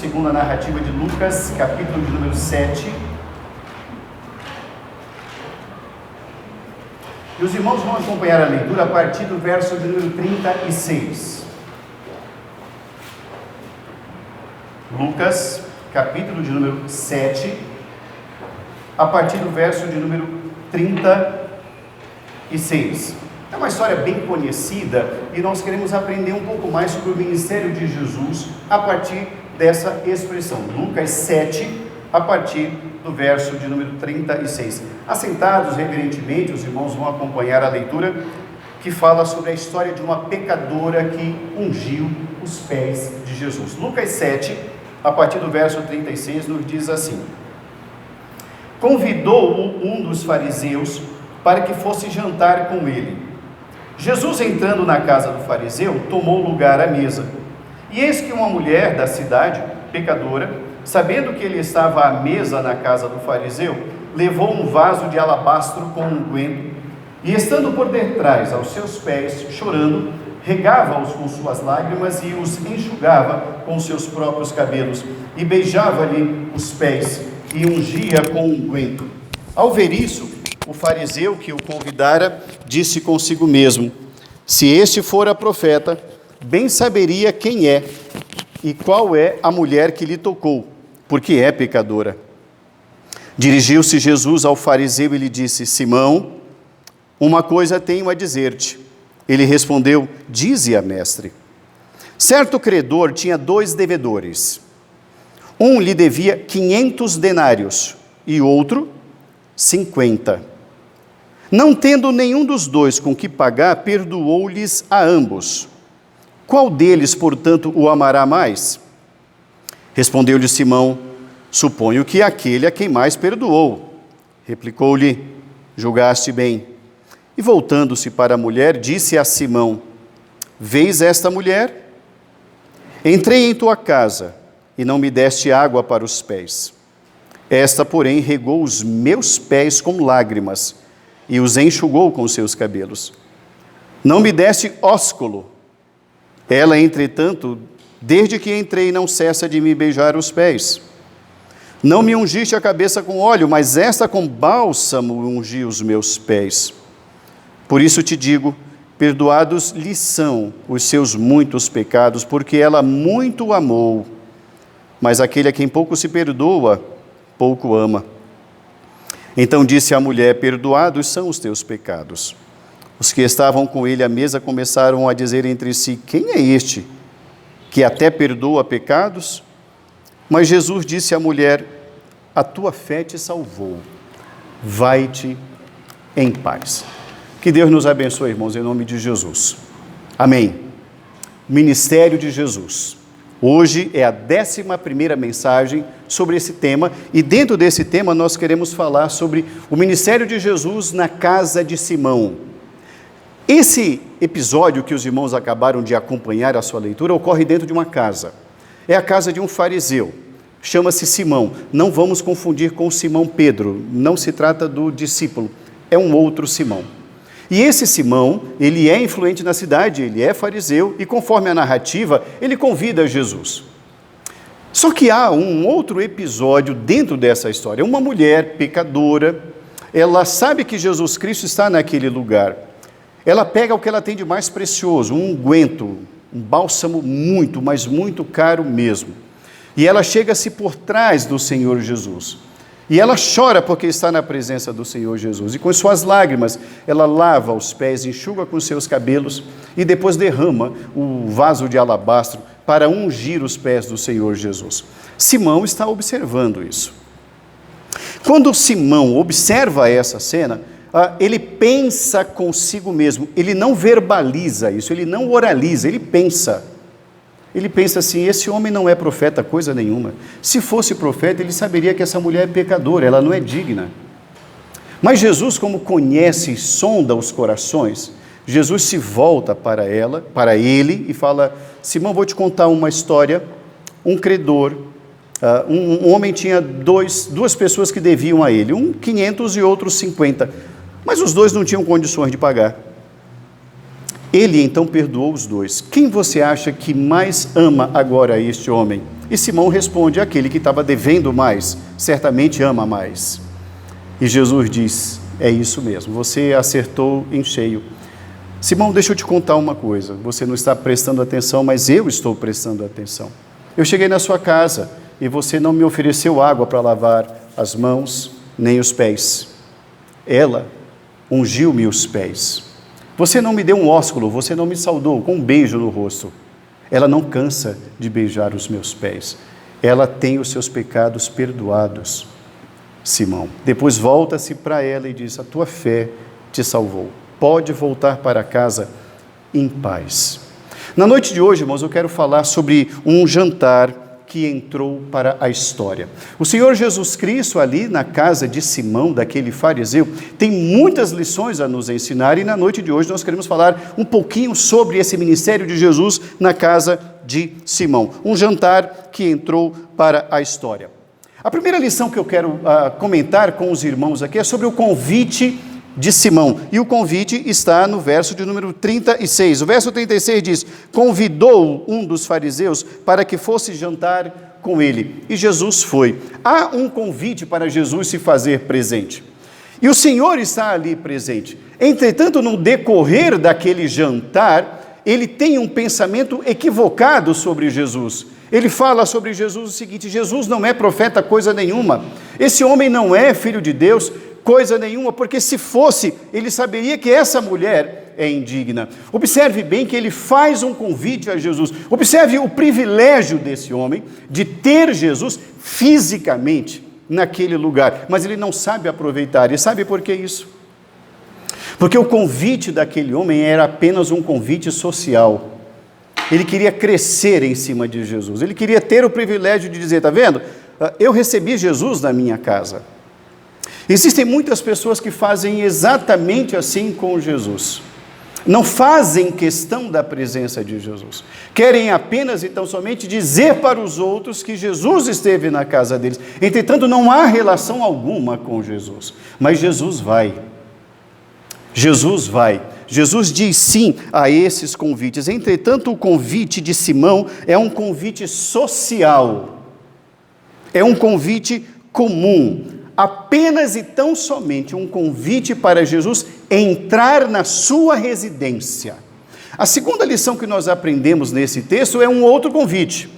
segundo a narrativa de Lucas, capítulo de número 7. E os irmãos vão acompanhar a leitura a partir do verso de número 36. Lucas, capítulo de número 7, a partir do verso de número 36. É uma história bem conhecida e nós queremos aprender um pouco mais sobre o ministério de Jesus a partir dessa expressão. Lucas 7, a partir do verso de número 36. Assentados reverentemente, os irmãos vão acompanhar a leitura que fala sobre a história de uma pecadora que ungiu os pés de Jesus. Lucas 7, a partir do verso 36, nos diz assim: convidou-o um dos fariseus para que fosse jantar com ele. Jesus, entrando na casa do fariseu, tomou lugar à mesa. E eis que uma mulher da cidade, pecadora, sabendo que ele estava à mesa na casa do fariseu, levou um vaso de alabastro com unguento, e estando por detrás aos seus pés, chorando, regava-os com suas lágrimas e os enxugava com seus próprios cabelos, e beijava-lhe os pés, e ungia com unguento. Ao ver isso, o fariseu que o convidara disse consigo mesmo: se este fora profeta, bem saberia quem é e qual é a mulher que lhe tocou, porque é pecadora. Dirigiu-se Jesus ao fariseu e lhe disse: Simão, uma coisa tenho a dizer-te. Ele respondeu: dize-a, mestre. Certo credor tinha 2 devedores. Um lhe devia 500 denários e outro 50. Não tendo nenhum dos 2 com que pagar, perdoou-lhes a ambos. Qual deles, portanto, o amará mais? Respondeu-lhe Simão: suponho que aquele a quem mais perdoou. Replicou-lhe: julgaste bem. E voltando-se para a mulher, disse a Simão: vês esta mulher? Entrei em tua casa e não me deste água para os pés. Esta, porém, regou os meus pés com lágrimas e os enxugou com seus cabelos. Não me deste ósculo. Ela, entretanto, desde que entrei, não cessa de me beijar os pés. Não me ungiste a cabeça com óleo, mas esta com bálsamo ungi os meus pés. Por isso te digo, perdoados lhe são os seus muitos pecados, porque ela muito amou. Mas aquele a quem pouco se perdoa, pouco ama. Então disse a mulher: perdoados são os teus pecados. Os que estavam com ele à mesa começaram a dizer entre si: quem é este que até perdoa pecados? Mas Jesus disse à mulher: a tua fé te salvou, vai-te em paz. Que Deus nos abençoe, irmãos, em nome de Jesus. Amém. Ministério de Jesus. Hoje é a 11ª mensagem sobre esse tema, e dentro desse tema nós queremos falar sobre o ministério de Jesus na casa de Simão. Esse episódio que os irmãos acabaram de acompanhar a sua leitura ocorre dentro de uma casa. É a casa de um fariseu, chama-se Simão. Não vamos confundir com Simão Pedro, não se trata do discípulo, é um outro Simão. E esse Simão, ele é influente na cidade, ele é fariseu, e conforme a narrativa, ele convida Jesus. Só que há um outro episódio dentro dessa história. Uma mulher pecadora, ela sabe que Jesus Cristo está naquele lugar. Ela pega o que ela tem de mais precioso, um unguento, um bálsamo muito, mas muito caro mesmo. E ela chega-se por trás do Senhor Jesus. E ela chora porque está na presença do Senhor Jesus. E com suas lágrimas, ela lava os pés, enxuga com seus cabelos e depois derrama o vaso de alabastro para ungir os pés do Senhor Jesus. Simão está observando isso. Quando Simão observa essa cena, ele pensa consigo mesmo. Ele não verbaliza isso, ele não oraliza, ele pensa. Ele pensa assim: esse homem não é profeta coisa nenhuma. Se fosse profeta, ele saberia que essa mulher é pecadora, ela não é digna. Mas Jesus, como conhece e sonda os corações, Jesus se volta para ele e fala: Simão, vou te contar uma história. Um credor, um homem tinha duas pessoas que deviam a ele, um 500 e outro 50, mas os 2 não tinham condições de pagar. Ele então perdoou os 2. Quem você acha que mais ama agora este homem? E Simão responde: aquele que estava devendo mais, certamente ama mais. E Jesus diz: é isso mesmo, você acertou em cheio. Simão, deixa eu te contar uma coisa, você não está prestando atenção, mas eu estou prestando atenção. Eu cheguei na sua casa e você não me ofereceu água para lavar as mãos nem os pés. Ela ungiu-me os pés. Você não me deu um ósculo, você não me saudou com um beijo no rosto. Ela não cansa de beijar os meus pés. Ela tem os seus pecados perdoados, Simão. Depois volta-se para ela e diz: a tua fé te salvou. Pode voltar para casa em paz. Na noite de hoje, irmãos, eu quero falar sobre um jantar que entrou para a história. O Senhor Jesus Cristo, ali na casa de Simão, daquele fariseu, tem muitas lições a nos ensinar, e na noite de hoje nós queremos falar um pouquinho sobre esse ministério de Jesus na casa de Simão. Um jantar que entrou para a história. A primeira lição que eu quero comentar com os irmãos aqui é sobre o convite de Simão, e o convite está no verso de número 36. O verso 36 diz: convidou um dos fariseus para que fosse jantar com ele, e Jesus foi. Há um convite para Jesus se fazer presente, e o Senhor está ali presente. Entretanto, no decorrer daquele jantar, ele tem um pensamento equivocado sobre Jesus. Ele fala sobre Jesus o seguinte: Jesus não é profeta coisa nenhuma, esse homem não é filho de Deus coisa nenhuma, porque se fosse, ele saberia que essa mulher é indigna. Observe bem que ele faz um convite a Jesus. Observe o privilégio desse homem de ter Jesus fisicamente naquele lugar, mas ele não sabe aproveitar. E sabe por que isso? Porque o convite daquele homem era apenas um convite social. Ele queria crescer em cima de Jesus. Ele queria ter o privilégio de dizer: está vendo? Eu recebi Jesus na minha casa. Existem muitas pessoas que fazem exatamente assim com Jesus. Não fazem questão da presença de Jesus. Querem apenas e tão somente dizer para os outros que Jesus esteve na casa deles. Entretanto, não há relação alguma com Jesus. Mas Jesus vai. Jesus vai. Jesus diz sim a esses convites. Entretanto, o convite de Simão é um convite social. É um convite comum. Apenas e tão somente um convite para Jesus entrar na sua residência. A segunda lição que nós aprendemos nesse texto é um outro convite.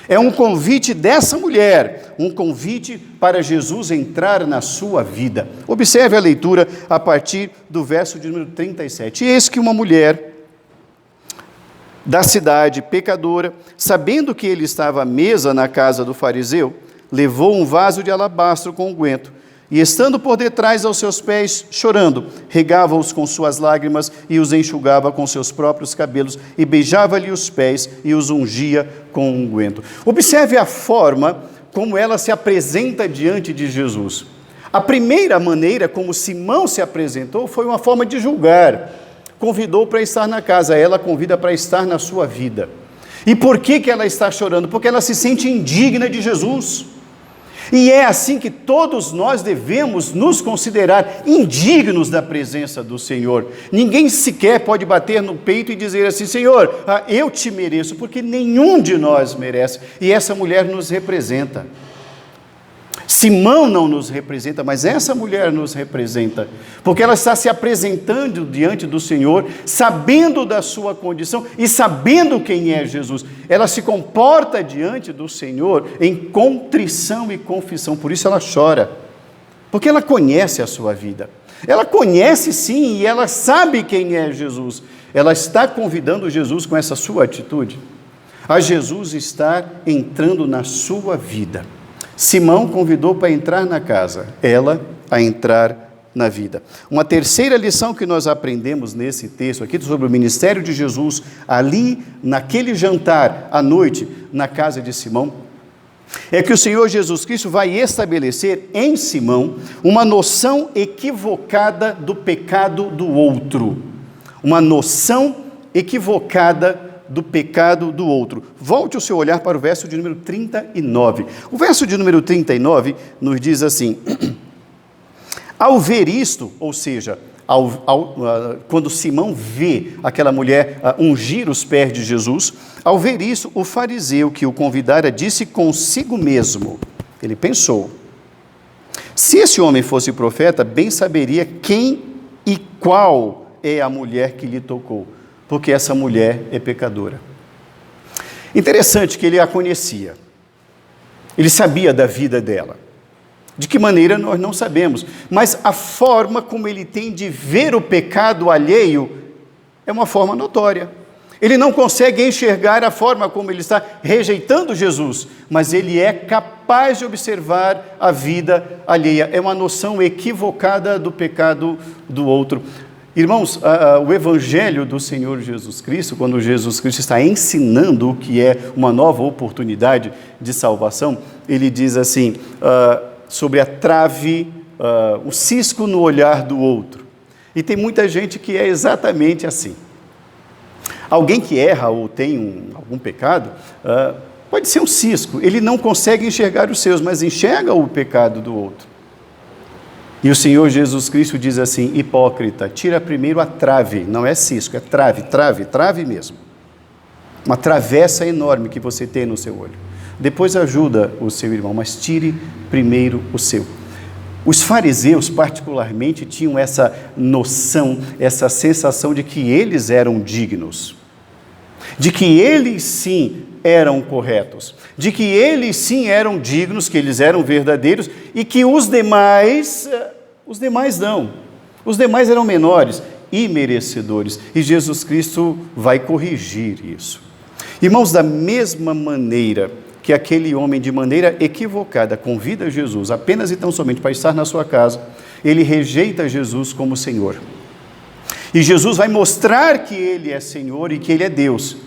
É um convite dessa mulher, um convite para Jesus entrar na sua vida. Observe a leitura a partir do verso de número 37. Eis que uma mulher da cidade, pecadora, sabendo que ele estava à mesa na casa do fariseu, levou um vaso de alabastro com unguento, e estando por detrás aos seus pés, chorando, regava-os com suas lágrimas e os enxugava com seus próprios cabelos, e beijava-lhe os pés e os ungia com unguento. Observe a forma como ela se apresenta diante de Jesus. A primeira maneira como Simão se apresentou foi uma forma de julgar. Convidou para estar na casa, ela convida para estar na sua vida. E por que ela está chorando? Porque ela se sente indigna de Jesus. E é assim que todos nós devemos nos considerar indignos da presença do Senhor. Ninguém sequer pode bater no peito e dizer assim: Senhor, eu te mereço, porque nenhum de nós merece. E essa mulher nos representa. Simão não nos representa, mas essa mulher nos representa, porque ela está se apresentando diante do Senhor, sabendo da sua condição e sabendo quem é Jesus. Ela se comporta diante do Senhor em contrição e confissão, por isso ela chora, porque ela conhece a sua vida. Ela conhece sim, e ela sabe quem é Jesus. Ela está convidando Jesus com essa sua atitude a Jesus estar entrando na sua vida. Simão convidou para entrar na casa, ela a entrar na vida. Uma terceira lição que nós aprendemos nesse texto aqui sobre o ministério de Jesus, ali naquele jantar à noite na casa de Simão, é que o Senhor Jesus Cristo vai estabelecer em Simão uma noção equivocada do pecado do outro. Uma noção equivocada do pecado do outro. Volte o seu olhar para o verso de número 39. O verso de número 39 nos diz assim: ao ver isto, ou seja, quando Simão vê aquela mulher ungir os pés de Jesus, ao ver isso, o fariseu que o convidara disse consigo mesmo, ele pensou, se esse homem fosse profeta, bem saberia quem e qual é a mulher que lhe tocou, porque essa mulher é pecadora. Interessante que ele a conhecia, ele sabia da vida dela. De que maneira nós não sabemos, mas a forma como ele tem de ver o pecado alheio é uma forma notória. Ele não consegue enxergar a forma como ele está rejeitando Jesus, mas ele é capaz de observar a vida alheia. É uma noção equivocada do pecado do outro. Irmãos, o Evangelho do Senhor Jesus Cristo, quando Jesus Cristo está ensinando o que é uma nova oportunidade de salvação, ele diz assim, sobre a trave, o cisco no olhar do outro. E tem muita gente que é exatamente assim. Alguém que erra ou tem algum pecado, pode ser um cisco, ele não consegue enxergar os seus, mas enxerga o pecado do outro. E o Senhor Jesus Cristo diz assim, hipócrita, tira primeiro a trave, não é cisco, é trave mesmo. Uma travessa enorme que você tem no seu olho. Depois ajuda o seu irmão, mas tire primeiro o seu. Os fariseus, particularmente, tinham essa noção, essa sensação de que eles eram dignos, de que eles sim eram corretos, de que eles sim eram dignos, que eles eram verdadeiros e que os demais não. Os demais eram menores e merecedores. E Jesus Cristo vai corrigir isso. Irmãos, da mesma maneira que aquele homem, de maneira equivocada, convida Jesus apenas e tão somente para estar na sua casa, ele rejeita Jesus como Senhor. E Jesus vai mostrar que ele é Senhor e que ele é Deus,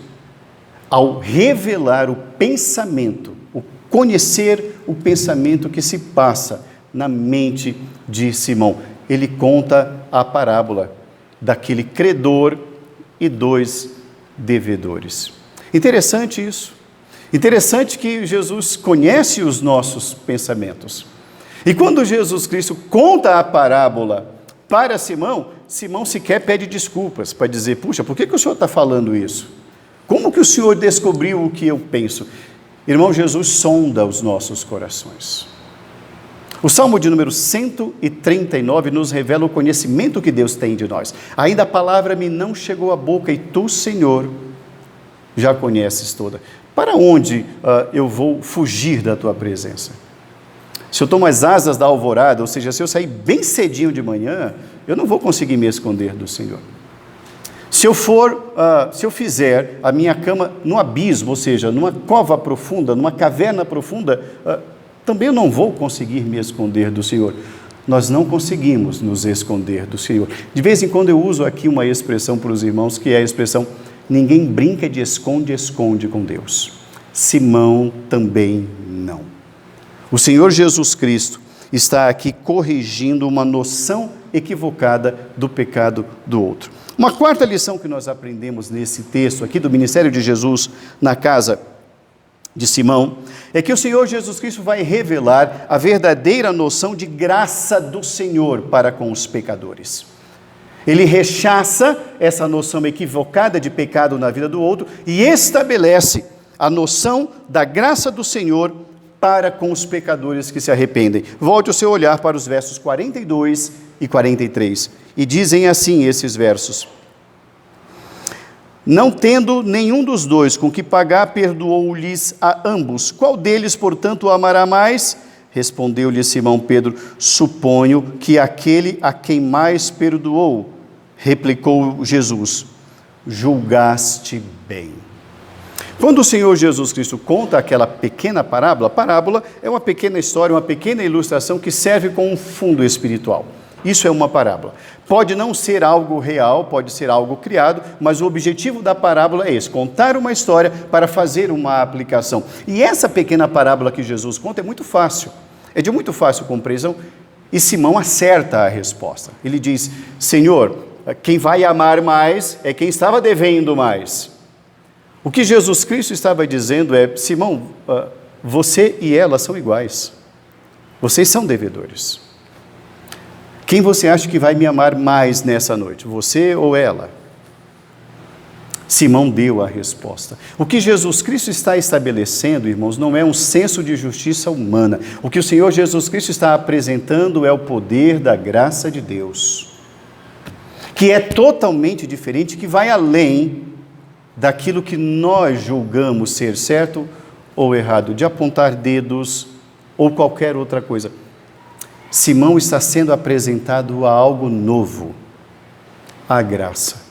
ao revelar o pensamento, o conhecer o pensamento que se passa na mente de Simão. Ele conta a parábola daquele credor e 2 devedores. Interessante isso. Interessante que Jesus conhece os nossos pensamentos. E quando Jesus Cristo conta a parábola para Simão, Simão sequer pede desculpas para dizer, puxa, por que o senhor está falando isso? Como que o senhor descobriu o que eu penso? Irmão, Jesus sonda os nossos corações. O Salmo de número 139 nos revela o conhecimento que Deus tem de nós. Ainda a palavra me não chegou à boca e tu, Senhor, já conheces toda. Para onde eu vou fugir da tua presença? Se eu tomo as asas da alvorada, ou seja, se eu sair bem cedinho de manhã, eu não vou conseguir me esconder do Senhor. Se eu fizer a minha cama no abismo, ou seja, numa cova profunda, numa caverna profunda, também eu não vou conseguir me esconder do Senhor. Nós não conseguimos nos esconder do Senhor. De vez em quando eu uso aqui uma expressão para os irmãos, que é a expressão, ninguém brinca de esconde com Deus. Simão também não. O Senhor Jesus Cristo está aqui corrigindo uma noção equivocada do pecado do outro. Uma quarta lição que nós aprendemos nesse texto aqui do ministério de Jesus na casa de Simão, é que o Senhor Jesus Cristo vai revelar a verdadeira noção de graça do Senhor para com os pecadores. Ele rechaça essa noção equivocada de pecado na vida do outro e estabelece a noção da graça do Senhor para com os pecadores que se arrependem. Volte o seu olhar para os versos 42 e 43. E dizem assim esses versos. Não tendo nenhum dos dois com que pagar, perdoou-lhes a ambos. Qual deles, portanto, o amará mais? Respondeu-lhe Simão Pedro, suponho que aquele a quem mais perdoou. Replicou Jesus, julgaste bem. Quando o Senhor Jesus Cristo conta aquela pequena parábola, a parábola é uma pequena história, uma pequena ilustração que serve como um fundo espiritual. Isso é uma parábola. Pode não ser algo real, pode ser algo criado, mas o objetivo da parábola é esse, contar uma história para fazer uma aplicação. E essa pequena parábola que Jesus conta é muito fácil, é de muito fácil compreensão, e Simão acerta a resposta. Ele diz, Senhor, quem vai amar mais é quem estava devendo mais. O que Jesus Cristo estava dizendo é, Simão, você e ela são iguais, vocês são devedores. Quem você acha que vai me amar mais nessa noite? Você ou ela? Simão deu a resposta. O que Jesus Cristo está estabelecendo, irmãos, não é um senso de justiça humana. O que o Senhor Jesus Cristo está apresentando é o poder da graça de Deus, que é totalmente diferente, que vai além daquilo que nós julgamos ser certo ou errado, de apontar dedos ou qualquer outra coisa. Simão está sendo apresentado a algo novo, a graça.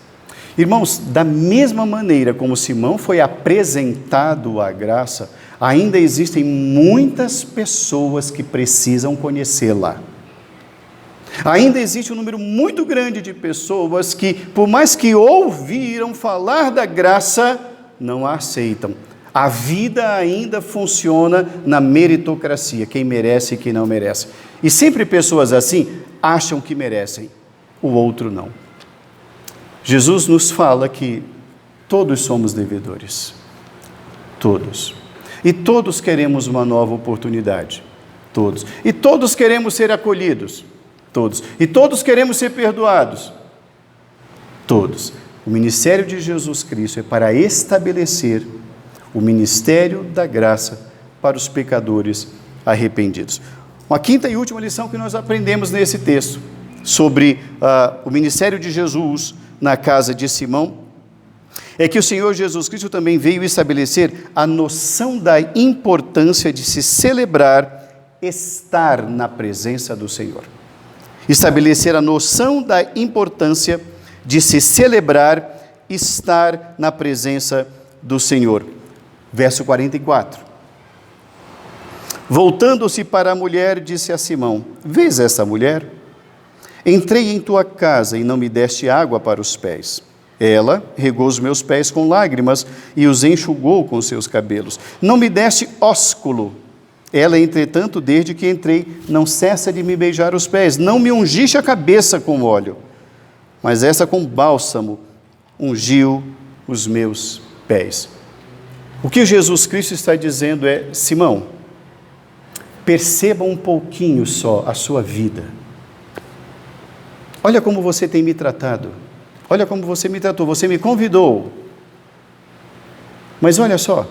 Irmãos, da mesma maneira como Simão foi apresentado à graça, ainda existem muitas pessoas que precisam conhecê-la. Ainda existe um número muito grande de pessoas que, por mais que ouviram falar da graça, não a aceitam. A vida ainda funciona na meritocracia, quem merece e quem não merece. E sempre pessoas assim acham que merecem, o outro não. Jesus nos fala que todos somos devedores, todos. E todos queremos uma nova oportunidade, todos. E todos queremos ser acolhidos, todos. E todos queremos ser perdoados, todos. O ministério de Jesus Cristo é para estabelecer o ministério da graça para os pecadores arrependidos. Uma quinta e última lição que nós aprendemos nesse texto, sobre o ministério de Jesus na casa de Simão, é que o Senhor Jesus Cristo também veio estabelecer a noção da importância de se celebrar, estar na presença do Senhor. Estabelecer a noção da importância de se celebrar, estar na presença do Senhor. Verso 44. Voltando-se para a mulher, disse a Simão: vês esta mulher? Entrei em tua casa e não me deste água para os pés. Ela regou os meus pés com lágrimas e os enxugou com seus cabelos. Não me deste ósculo. Ela, entretanto, desde que entrei, não cessa de me beijar os pés. Não me ungiste a cabeça com óleo, mas essa com bálsamo ungiu os meus pés. O que Jesus Cristo está dizendo é: Simão, perceba um pouquinho só a sua vida. Olha como você tem me tratado. Olha como você me tratou. Você me convidou. Mas olha só,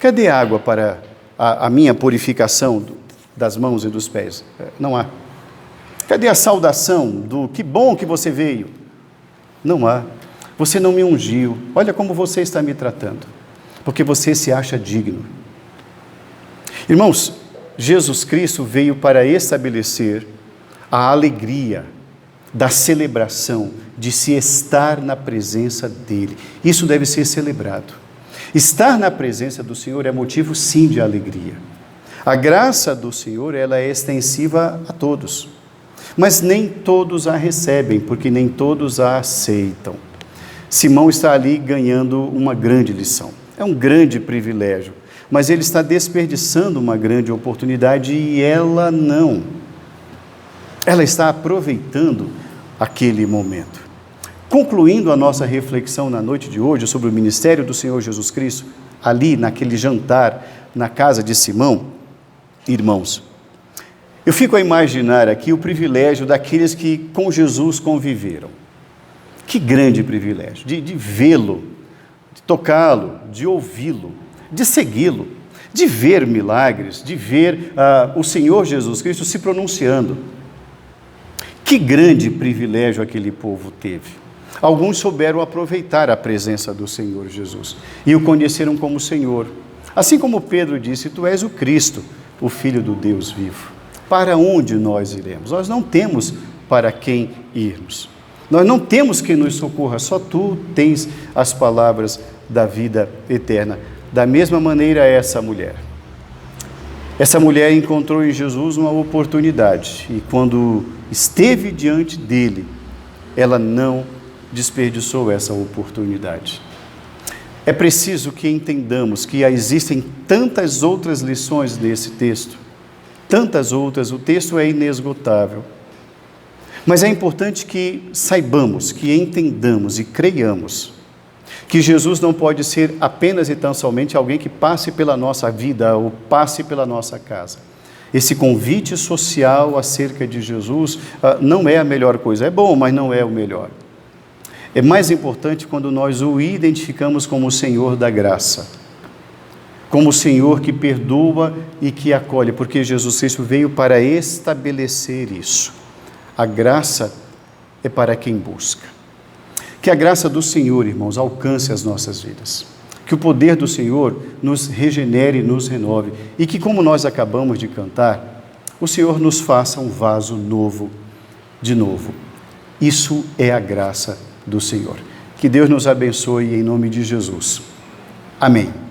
cadê a água para a minha purificação das mãos e dos pés? Não há. Cadê a saudação do que bom que você veio? Não há. Você não me ungiu. Olha como você está me tratando, porque você se acha digno. Irmãos, Jesus Cristo veio para estabelecer a alegria da celebração, de se estar na presença dEle. Isso deve ser celebrado. Estar na presença do Senhor é motivo, sim, de alegria. A graça do Senhor, ela é extensiva a todos, mas nem todos a recebem, porque nem todos a aceitam. Simão está ali ganhando uma grande lição. É um grande privilégio, mas ele está desperdiçando uma grande oportunidade e ela não. Ela está aproveitando aquele momento. Concluindo a nossa reflexão na noite de hoje sobre o ministério do Senhor Jesus Cristo, ali naquele jantar na casa de Simão, irmãos, eu fico a imaginar aqui o privilégio daqueles que com Jesus conviveram. Que grande privilégio de vê-lo, de tocá-lo, de ouvi-lo, de segui-lo, de ver milagres, de ver o Senhor Jesus Cristo se pronunciando. Que grande privilégio aquele povo teve. Alguns souberam aproveitar a presença do Senhor Jesus e o conheceram como Senhor. Assim como Pedro disse: tu és o Cristo, o Filho do Deus vivo. Para onde nós iremos? Nós não temos para quem irmos. Nós não temos quem nos socorra, só tu tens as palavras da vida eterna. Da mesma maneira, essa mulher encontrou em Jesus uma oportunidade e quando esteve diante dele, ela não desperdiçou essa oportunidade. É preciso que entendamos que existem tantas outras lições nesse texto, tantas outras, o texto é inesgotável. Mas é importante que saibamos, que entendamos e creiamos que Jesus não pode ser apenas e tão somente alguém que passe pela nossa vida ou passe pela nossa casa. esse convite social acerca de Jesus não é a melhor coisa. É bom, mas não é o melhor. É mais importante quando nós o identificamos como o Senhor da graça, como o Senhor que perdoa e que acolhe, porque Jesus Cristo veio para estabelecer isso. A graça é para quem busca. Que a graça do Senhor, irmãos, alcance as nossas vidas. Que o poder do Senhor nos regenere e nos renove. E que, como nós acabamos de cantar, o Senhor nos faça um vaso novo, de novo. Isso é a graça do Senhor. Que Deus nos abençoe em nome de Jesus. Amém.